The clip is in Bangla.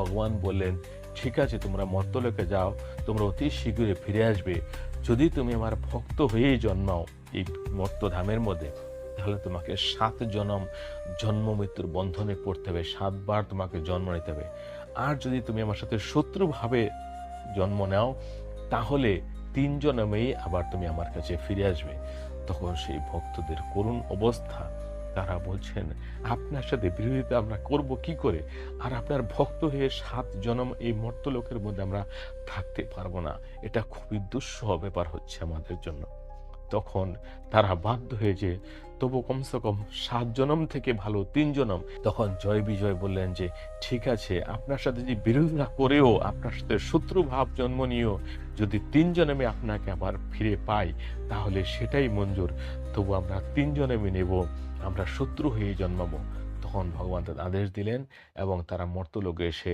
ভগবান বললেন, ঠিক আছে, তোমরা মর্ত্যলোকে যাও, তোমরা অতি শীঘ্রই ফিরে আসবে। যদি তুমি আমার ভক্ত হয়েই জন্মাও এই মর্ত্যধামের মধ্যে, তাহলে তোমাকে 7 জনম জন্ম মৃত্যুর বন্ধনে পড়তে হবে, 7 বার তোমাকে জন্ম নিতে হবে। আর যদি তুমি আমার সাথে শত্রুভাবে জন্ম নাও, তাহলে 3 জন্মেই আবার তুমি আমার কাছে ফিরে আসবে। তখন সেই ভক্তদের করুণ অবস্থা, তারা বলছেন, আপনার সাথে বিরোধিতা আমরা করব কি করে? আর আপনার ভক্ত হয়ে 7 জনম এই মর্ত্যলোকের মধ্যে আমরা থাকতে পারবো না। এটা খুবই দুঃসহ ব্যাপার হচ্ছে আমাদের জন্য। তখন তারা বাধ্য হয়ে যে তবু কমসে কম 7 জনম থেকে ভালো 3 জনম। তখন জয় বিজয় বললেন যে, ঠিক আছে, আপনার সাথে যে বিরোধিতা করেও, আপনার সাথে শত্রু ভাব জন্ম নিয়েও যদি 3 জন্মে আপনাকে আবার ফিরে পাই, তাহলে সেটাই মঞ্জুর। তবু আমরা 3 জন্মে নেব, আমরা শত্রু হয়ে জন্মাবো। তখন ভগবান তাদের আদেশ দিলেন এবং তারা মর্ত্যলোকে এসে